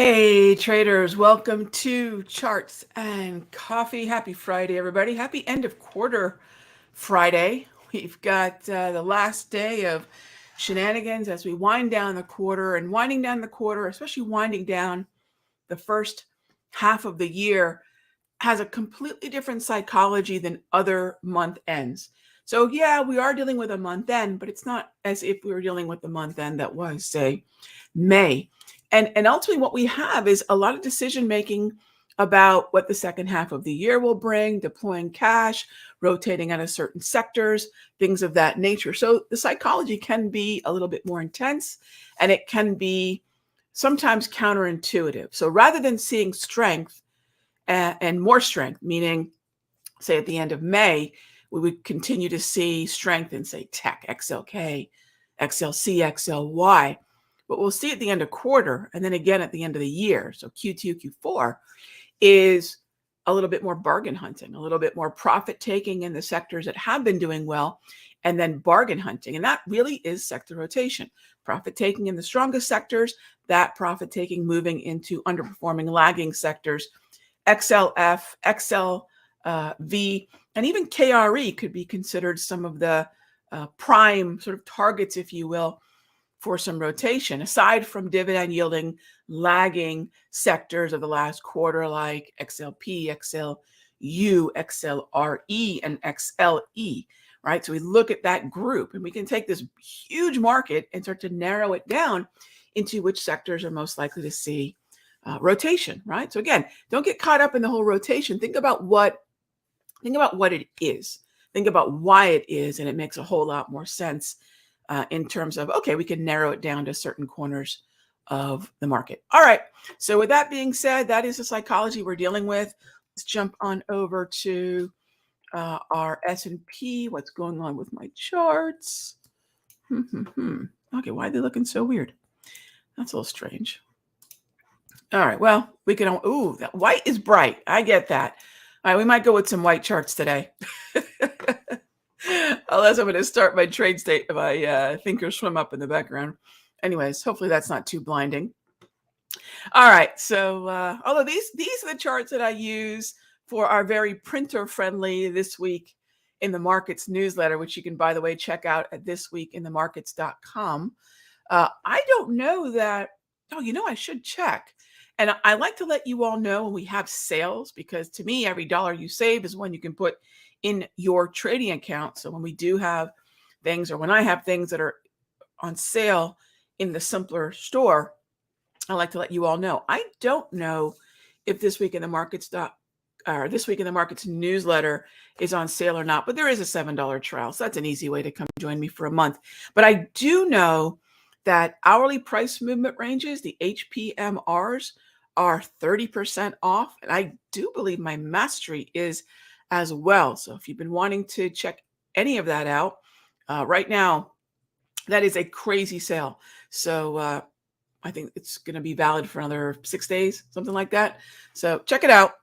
Hey traders, welcome to Charts and Coffee. Happy Friday, everybody. Happy end of quarter Friday. We've got the last day of shenanigans as we wind down the quarter, and winding down the quarter, especially winding down the first half of the year, has a completely different psychology than other month ends. So yeah, we are dealing with a month end, but it's not as if we were dealing with the month end that was, say, May. And ultimately what we have is a lot of decision making about what the second half of the year will bring, deploying cash, rotating out of certain sectors, things of that nature. So the psychology can be a little bit more intense, and it can be sometimes counterintuitive. So rather than seeing strength and more strength, meaning, say, at the end of May, we would continue to see strength in, say, tech, XLK, XLC, XLY. What we'll see at the end of quarter, and then again at the end of the year, so Q2, Q4, is a little bit more bargain hunting, a little bit more profit taking in the sectors that have been doing well, and then bargain hunting. And that really is sector rotation. Profit taking in the strongest sectors, that profit taking moving into underperforming, lagging sectors. XLF, XLV, and even KRE could be considered some of the prime sort of targets, if you will, for some rotation, aside from dividend yielding, lagging sectors of the last quarter like XLP, XLU, XLRE, and XLE, right? So we look at that group and we can take this huge market and start to narrow it down into which sectors are most likely to see rotation, right? So again, don't get caught up in the whole rotation. Think about what it is. Think about why it is, and it makes a whole lot more sense in terms of, okay, we can narrow it down to certain corners of the market. All right. So with that being said, that is the psychology we're dealing with. Let's jump on over to our S&P. What's going on with my charts? Okay, why are they looking so weird? That's a little strange. All right, well, we can, that white is bright. I get that. All right, we might go with some white charts today. Unless I'm going to start my trade state, my thinker swim up in the background. Anyways, hopefully that's not too blinding. All right, so although these are the charts that I use for our very printer-friendly This Week in the Markets newsletter, which you can, by the way, check out at thisweekinthemarkets.com. I don't know that, I should check. And I like to let you all know when we have sales, because to me, every dollar you save is one you can put in your trading account. So when we do have things, or when I have things that are on sale in the Simpler store, I like to let you all know. I don't know if This Week in the Markets newsletter is on sale or not, but there is a $7 trial. So that's an easy way to come join me for a month. But I do know that hourly price movement ranges, the HPMRs, are 30% off. And I do believe my mastery is as well. So if you've been wanting to check any of that out, right now, that is a crazy sale. So I think it's going to be valid for another 6 days, something like that. So check it out.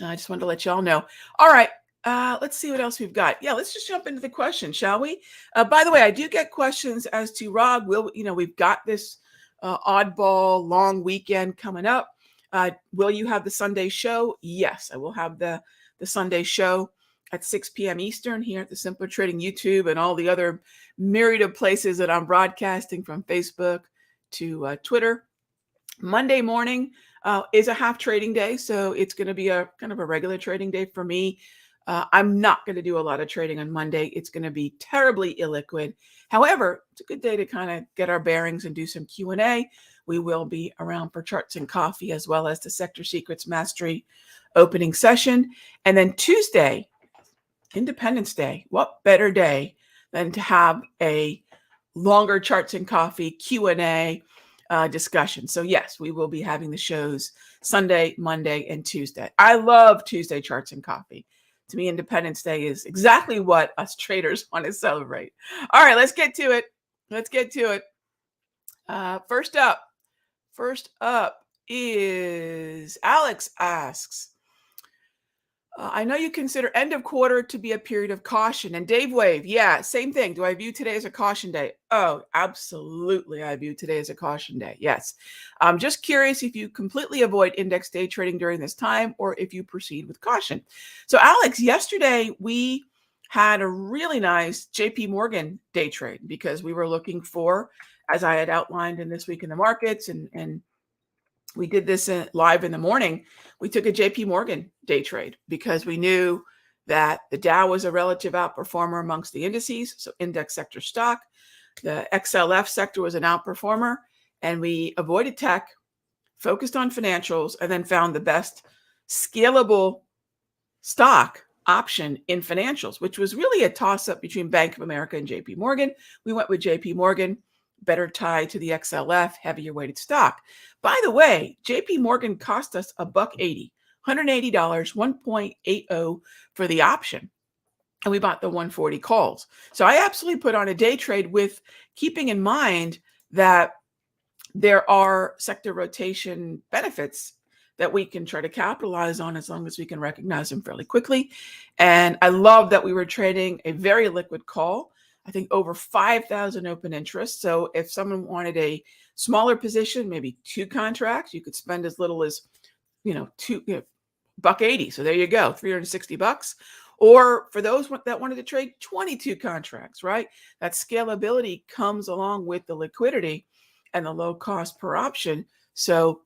I just wanted to let you all know. All right. Let's see what else we've got. Yeah, let's just jump into the questions, shall we? By the way, I do get questions as to, Rog, we've got this oddball long weekend coming up. Will you have the Sunday show? Yes, I will have the Sunday show at 6 p.m. Eastern here at the Simpler Trading YouTube and all the other myriad of places that I'm broadcasting, from Facebook to Twitter. Monday morning is a half trading day, so it's going to be a kind of a regular trading day for me. I'm not going to do a lot of trading on Monday. It's going to be terribly illiquid. However, it's a good day to kind of get our bearings and do some Q&A. We will be around for Charts and Coffee, as well as the Sector Secrets Mastery opening session. And then Tuesday, Independence Day. What better day than to have a longer Charts and Coffee Q&A discussion. So yes, we will be having the shows Sunday, Monday, and Tuesday. I love Tuesday Charts and Coffee. To me, Independence Day is exactly what us traders want to celebrate. All right, let's get to it. First up is Alex asks, I know you consider end of quarter to be a period of caution. And Dave Wave, yeah, same thing. Do I view today as a caution day? Oh, absolutely. I view today as a caution day. Yes. I'm just curious if you completely avoid index day trading during this time or if you proceed with caution. So, Alex, yesterday we had a really nice JP Morgan day trade because we were looking for, as I had outlined in This Week in the Markets, and we did this live in the morning. We took a JP Morgan day trade because we knew that the Dow was a relative outperformer amongst the indices, so index sector stock. The XLF sector was an outperformer, and we avoided tech, focused on financials, and then found the best scalable stock option in financials, which was really a toss-up between Bank of America and JP Morgan. We went with JP Morgan, better tied to the XLF, heavier weighted stock. By the way, JP Morgan cost us $1.80, $180, 1.80 for the option. And we bought the 140 calls. So I absolutely put on a day trade with keeping in mind that there are sector rotation benefits that we can try to capitalize on as long as we can recognize them fairly quickly. And I love that we were trading a very liquid call. I think over 5,000 open interest. So if someone wanted a smaller position, maybe 2 contracts, you could spend as little as, $1.80. So there you go, $360. Or for those that wanted to trade 22 contracts, right? That scalability comes along with the liquidity and the low cost per option. So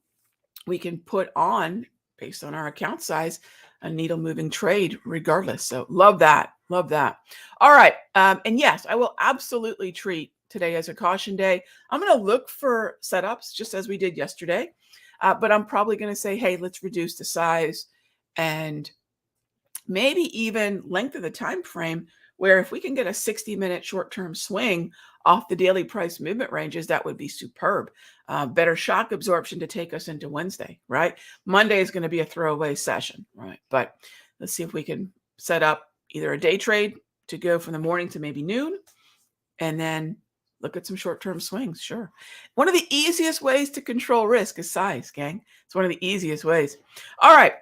we can put on, based on our account size, a needle moving trade regardless. So love that. Love that. All right. And yes, I will absolutely treat today as a caution day. I'm going to look for setups just as we did yesterday. But I'm probably going to say, hey, let's reduce the size and maybe even length of the time frame, where if we can get a 60-minute short-term swing off the daily price movement ranges, that would be superb. Better shock absorption to take us into Wednesday, right? Monday is going to be a throwaway session, right? But let's see if we can set up either a day trade to go from the morning to maybe noon, and then look at some short-term swings. Sure. One of the easiest ways to control risk is size, gang. It's one of the easiest ways. All right.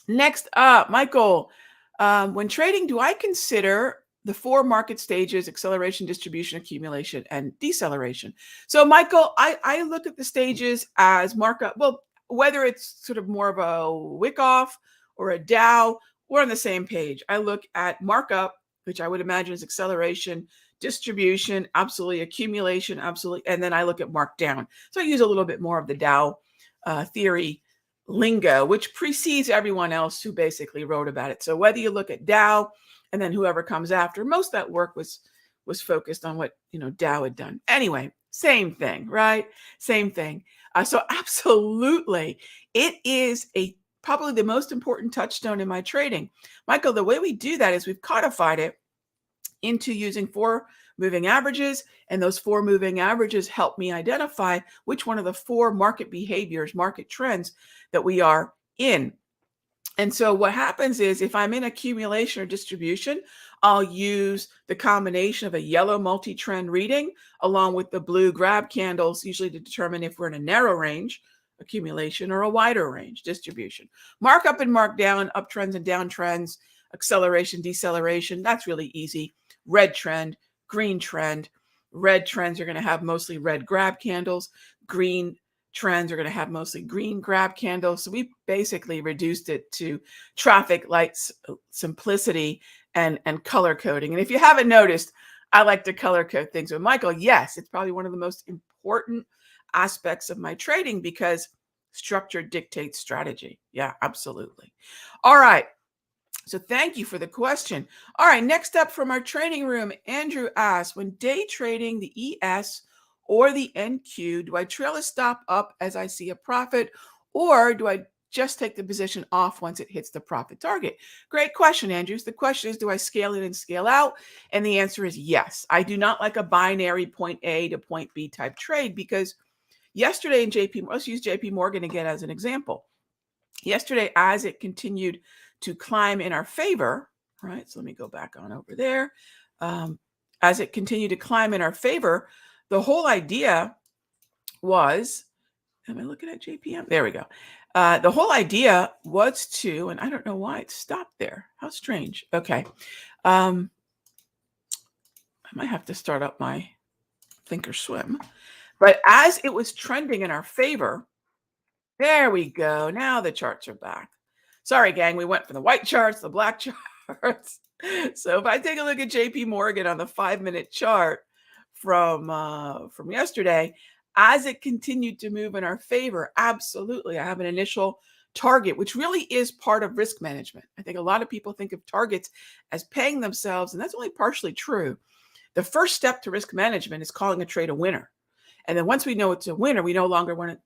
Next up, Michael, when trading, do I consider the 4 market stages: acceleration, distribution, accumulation, and deceleration? So, Michael, I look at the stages as markup. Well, whether it's sort of more of a wick off or a Dow, we're on the same page. I look at markup, which I would imagine is acceleration, distribution, absolutely, accumulation, absolutely, and then I look at markdown. So I use a little bit more of the Dow theory lingo, which precedes everyone else who basically wrote about it. So whether you look at Dow and then whoever comes after, most of that work was focused on what Dow had done. Anyway, same thing, right? Same thing. So absolutely, it is probably the most important touchstone in my trading. Michael, the way we do that is we've codified it into using 4 moving averages, and those 4 moving averages help me identify which one of the 4 market behaviors, market trends that we are in. And so what happens is, if I'm in accumulation or distribution, I'll use the combination of a yellow multi-trend reading along with the blue grab candles, usually to determine if we're in a narrow range, accumulation, or a wider range, distribution. Mark up and mark down, uptrends and downtrends, acceleration, deceleration. That's really easy. Red trend, green trend. Red trends are going to have mostly red grab candles. Green trends are going to have mostly green grab candles. So we basically reduced it to traffic lights, simplicity, and color coding. And if you haven't noticed, I like to color code things. But Michael, yes, it's probably one of the most important aspects of my trading because structure dictates strategy. Yeah, absolutely. All right. So thank you for the question. All right, next up from our training room, Andrew asks, when day trading the ES or the NQ, do I trail a stop up as I see a profit, or do I just take the position off once it hits the profit target? Great question, Andrews. The question is, do I scale in and scale out? And the answer is yes. I do not like a binary point A to point B type trade because yesterday in let's use JP Morgan again as an example. Yesterday, as it continued to climb in our favor, right? So let me go back on over there. As it continued to climb in our favor, the whole idea was, am I looking at JPM? There we go. The whole idea was to, and I don't know why it stopped there. How strange. Okay. I might have to start up my Thinkorswim. But as it was trending in our favor, there we go. Now the charts are back. Sorry, gang. We went from the white charts, the black charts. So if I take a look at JP Morgan on the 5-minute chart from yesterday, as it continued to move in our favor, absolutely, I have an initial target, which really is part of risk management. I think a lot of people think of targets as paying themselves, and that's only partially true. The first step to risk management is calling a trade a winner. And then once we know it's a winner, we no longer want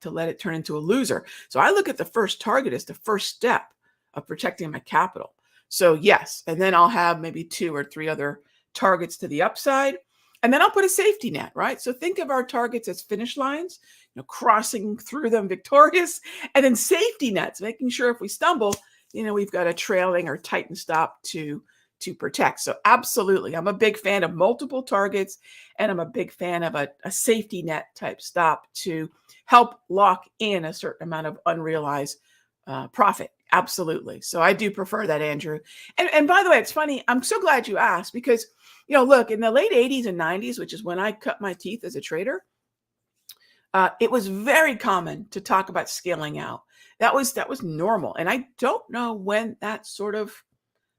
to let it turn into a loser. So I look at the first target as the first step of protecting my capital. So yes, and then I'll have maybe 2 or 3 other targets to the upside. And then I'll put a safety net, right? So think of our targets as finish lines, crossing through them victorious, and then safety nets, making sure if we stumble, we've got a trailing or tightened stop to protect. So absolutely, I'm a big fan of multiple targets, and I'm a big fan of a safety net type stop to help lock in a certain amount of unrealized profit. Absolutely. So I do prefer that, Andrew. And by the way, it's funny. I'm so glad you asked because, look, in the late 80s and 90s, which is when I cut my teeth as a trader, it was very common to talk about scaling out. That was normal. And I don't know when that sort of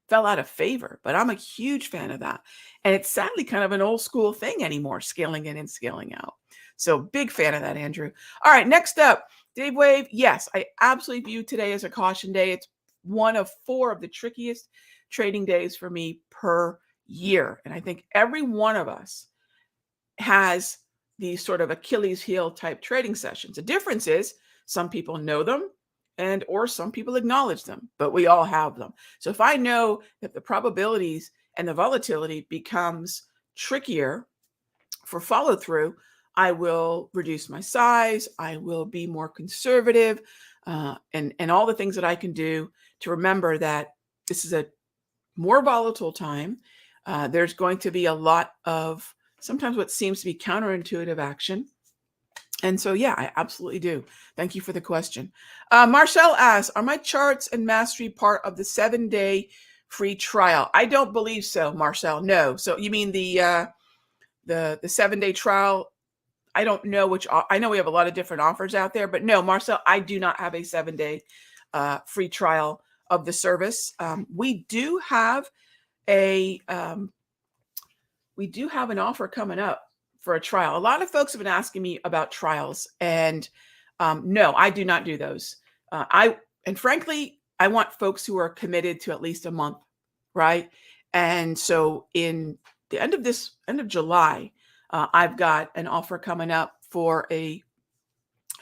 fell out of favor, but I'm a huge fan of that. And it's sadly kind of an old school thing anymore, scaling in and scaling out. So big fan of that, Andrew. All right, next up, Dave Wave. Yes, I absolutely view today as a caution day. It's one of 4 of the trickiest trading days for me per year. And I think every one of us has these sort of Achilles heel type trading sessions. The difference is some people know them or some people acknowledge them, but we all have them. So if I know that the probabilities and the volatility becomes trickier for follow through, I will reduce my size. I will be more conservative, and all the things that I can do to remember that this is a more volatile time. There's going to be a lot of sometimes what seems to be counterintuitive action. And so, yeah, I absolutely do. Thank you for the question. Marcel asks, are my charts and mastery part of the 7-day free trial? I don't believe so, Marcel. No. So you mean the 7-day trial? I don't know I know we have a lot of different offers out there, but no, Marcel, I do not have a 7-day free trial of the service. We do have an offer coming up for a trial. A lot of folks have been asking me about trials, and no, I do not do those. And frankly, I want folks who are committed to at least a month, right? And so in the end of July, I've got an offer coming up for a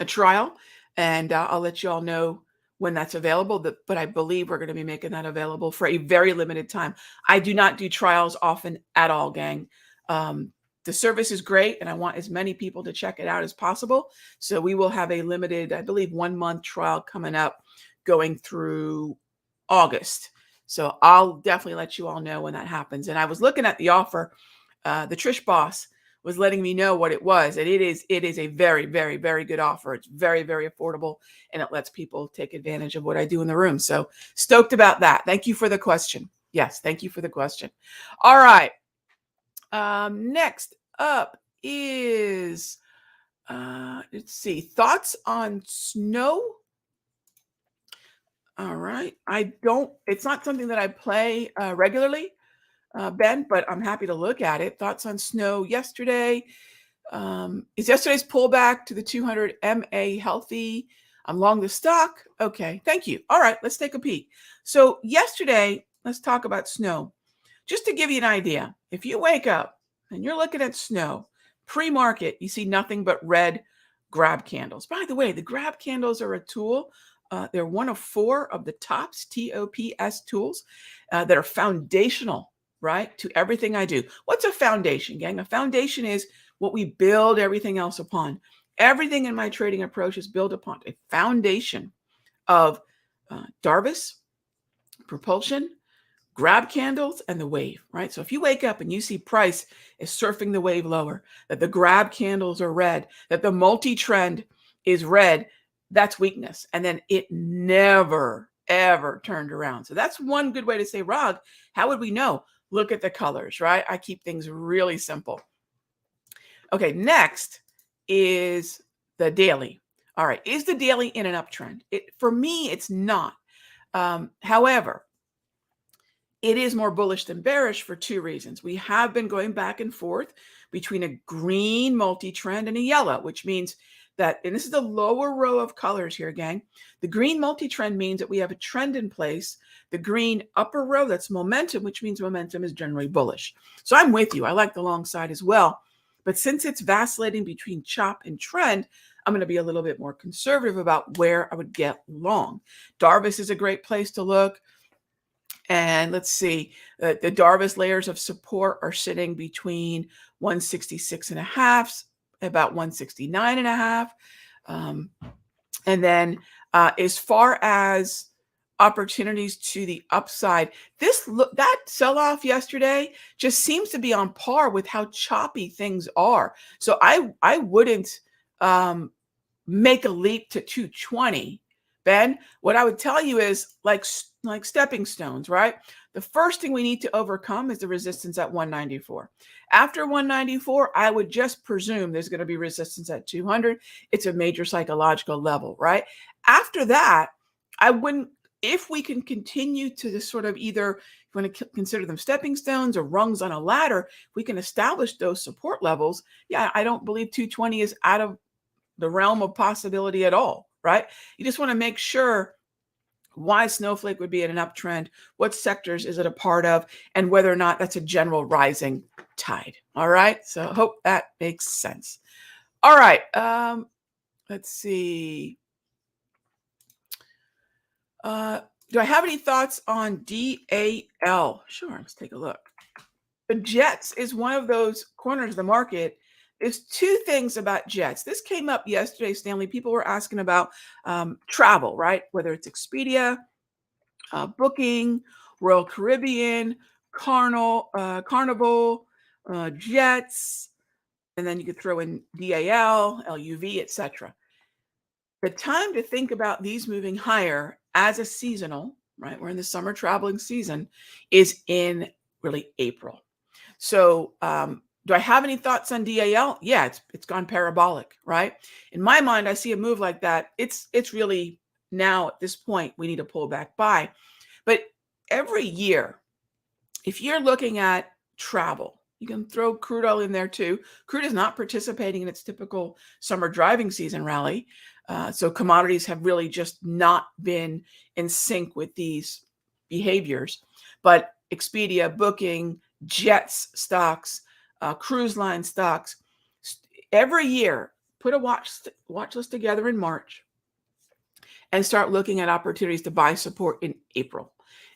trial, and I'll let you all know when that's available. But I believe we're going to be making that available for a very limited time. I do not do trials often at all, gang. The service is great, and I want as many people to check it out as possible. So we will have a limited, I believe, 1-month trial coming up going through August. So I'll definitely let you all know when that happens. And I was looking at the offer. The Trish boss was letting me know what it was. And it is a very, very, very good offer. It's very, very affordable, and it lets people take advantage of what I do in the room. So stoked about that. Thank you for the question. Yes, thank you for the question. All right. Next up is, let's see, thoughts on snow. All right. It's not something that I play regularly, Ben, but I'm happy to look at it. Thoughts on snow yesterday. Is yesterday's pullback to the 200 MA healthy? I'm long the stock. Okay. Thank you. All right. Let's take a peek. So yesterday, let's talk about snow. Just to give you an idea, if you wake up and you're looking at snow, pre-market, you see nothing but red grab candles. By the way, the grab candles are a tool. They're one of 4 of the TOPS, TOPS tools that are foundational, right, to everything I do. What's a foundation, gang? A foundation is what we build everything else upon. Everything in my trading approach is built upon a foundation of Darvis, propulsion, grab candles, and the wave, right? So if you wake up and you see price is surfing the wave lower, that the grab candles are red, that the multi-trend is red, that's weakness. And then it never, ever turned around. So that's one good way to say, Rog, how would we know? Look at the colors, right? I keep things really simple. Okay, next is the daily. All right, is the daily in an uptrend? For me, it's not. However, it is more bullish than bearish for two reasons. We have been going back and forth between a green multi-trend and a yellow, which means that, and this is the lower row of colors here, gang. The green multi-trend means that we have a trend in place. The green upper row, that's momentum, which means momentum is generally bullish. So I'm with you. I like the long side as well. But since it's vacillating between chop and trend, I'm going to be a little bit more conservative about where I would get long. Darvis is a great place to look. And let's see, the Darvis layers of support are sitting between 166 and a half, about 169 and a half. And then as far as opportunities to the upside, that sell-off yesterday just seems to be on par with how choppy things are. So I wouldn't make a leap to 220. Ben, what I would tell you is like stepping stones, right? The first thing we need to overcome is the resistance at 194. After 194, I would just presume there's going to be resistance at 200. It's a major psychological level, right? After that, I wouldn't, if we can continue to this sort of either, if you want to consider them stepping stones or rungs on a ladder, we can establish those support levels. Yeah, I don't believe 220 is out of the realm of possibility at all, right? You just want to make sure why Snowflake would be in an uptrend, what sectors is it a part of, and whether or not that's a general rising tide. All right. So I hope that makes sense. All right. Let's see. Do I have any thoughts on DAL? Sure. Let's take a look. The Jets is one of those corners of the market. There's two things about Jets. This came up yesterday, Stanley. People were asking about travel, right? Whether it's Expedia, Booking, Royal Caribbean, Carnival, Jets, and then you could throw in DAL, LUV, etc. The time to think about these moving higher as a seasonal, right? We're in the summer traveling season, is in really April. So do I have any thoughts on DAL? Yeah, it's gone parabolic, right? In my mind, I see a move like that. It's really now at this point, we need to pull back buy. But every year, if you're looking at travel, you can throw crude oil in there too. Crude is not participating in its typical summer driving season rally. So commodities have really just not been in sync with these behaviors. But Expedia, Booking, Jets stocks, cruise line stocks, every year, put a watch list together in March and start looking at opportunities to buy support in April.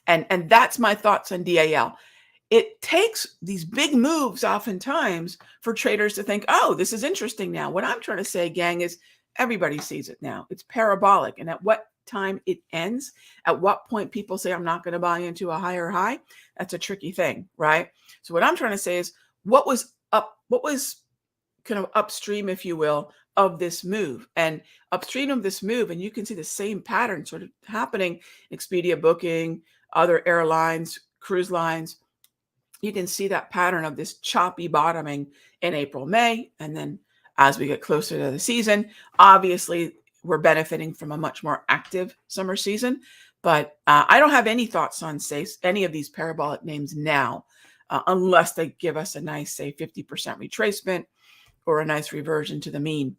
And that's my thoughts on DAL. It takes these big moves oftentimes for traders to think, oh, this is interesting now. What I'm trying to say, gang, is everybody sees it now. It's parabolic. And at what time it ends, at what point people say, I'm not going to buy into a higher high, that's a tricky thing, right? So what I'm trying to say is what was kind of upstream, if you will, of this move, and upstream of this move, and you can see the same pattern sort of happening, Expedia, Booking, other airlines, cruise lines. You can see that pattern of this choppy bottoming in April, May, and then as we get closer to the season, obviously we're benefiting from a much more active summer season. But I don't have any thoughts on, say, any of these parabolic names now, unless they give us a nice, say, 50% retracement or a nice reversion to the mean.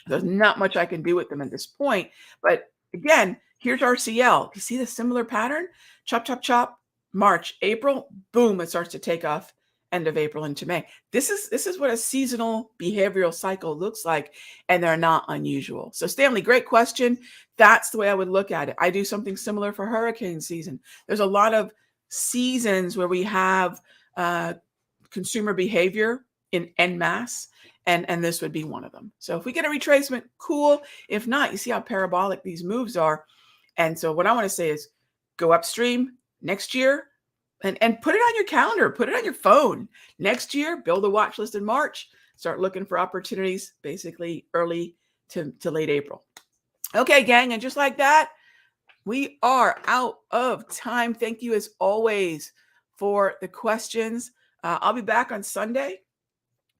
There's not much I can do with them at this point. But again, here's RCL. You see the similar pattern? Chop, chop, chop. March, April, boom, it starts to take off end of April into May. This is what a seasonal behavioral cycle looks like, and they're not unusual. So Stanley, great question. That's the way I would look at it. I do something similar for hurricane season. There's a lot of seasons where we have consumer behavior in en masse, and this would be one of them. So if we get a retracement, cool. If not, you see how parabolic these moves are. And so what I want to say is go upstream next year and put it on your calendar, put it on your phone. Next year, build a watch list in March, start looking for opportunities basically early to late April. Okay, gang. And just like that, we are out of time. Thank you as always for the questions. I'll be back on Sunday,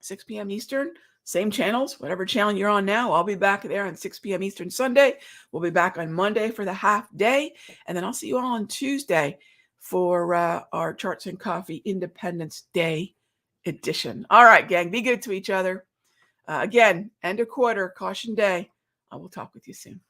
6 p.m. Eastern. Same channels, whatever channel you're on now. I'll be back there on 6 p.m. Eastern Sunday. We'll be back on Monday for the half day. And then I'll see you all on Tuesday for our Charts and Coffee Independence Day edition. All right, gang, be good to each other. Again, end of quarter, caution day. I will talk with you soon.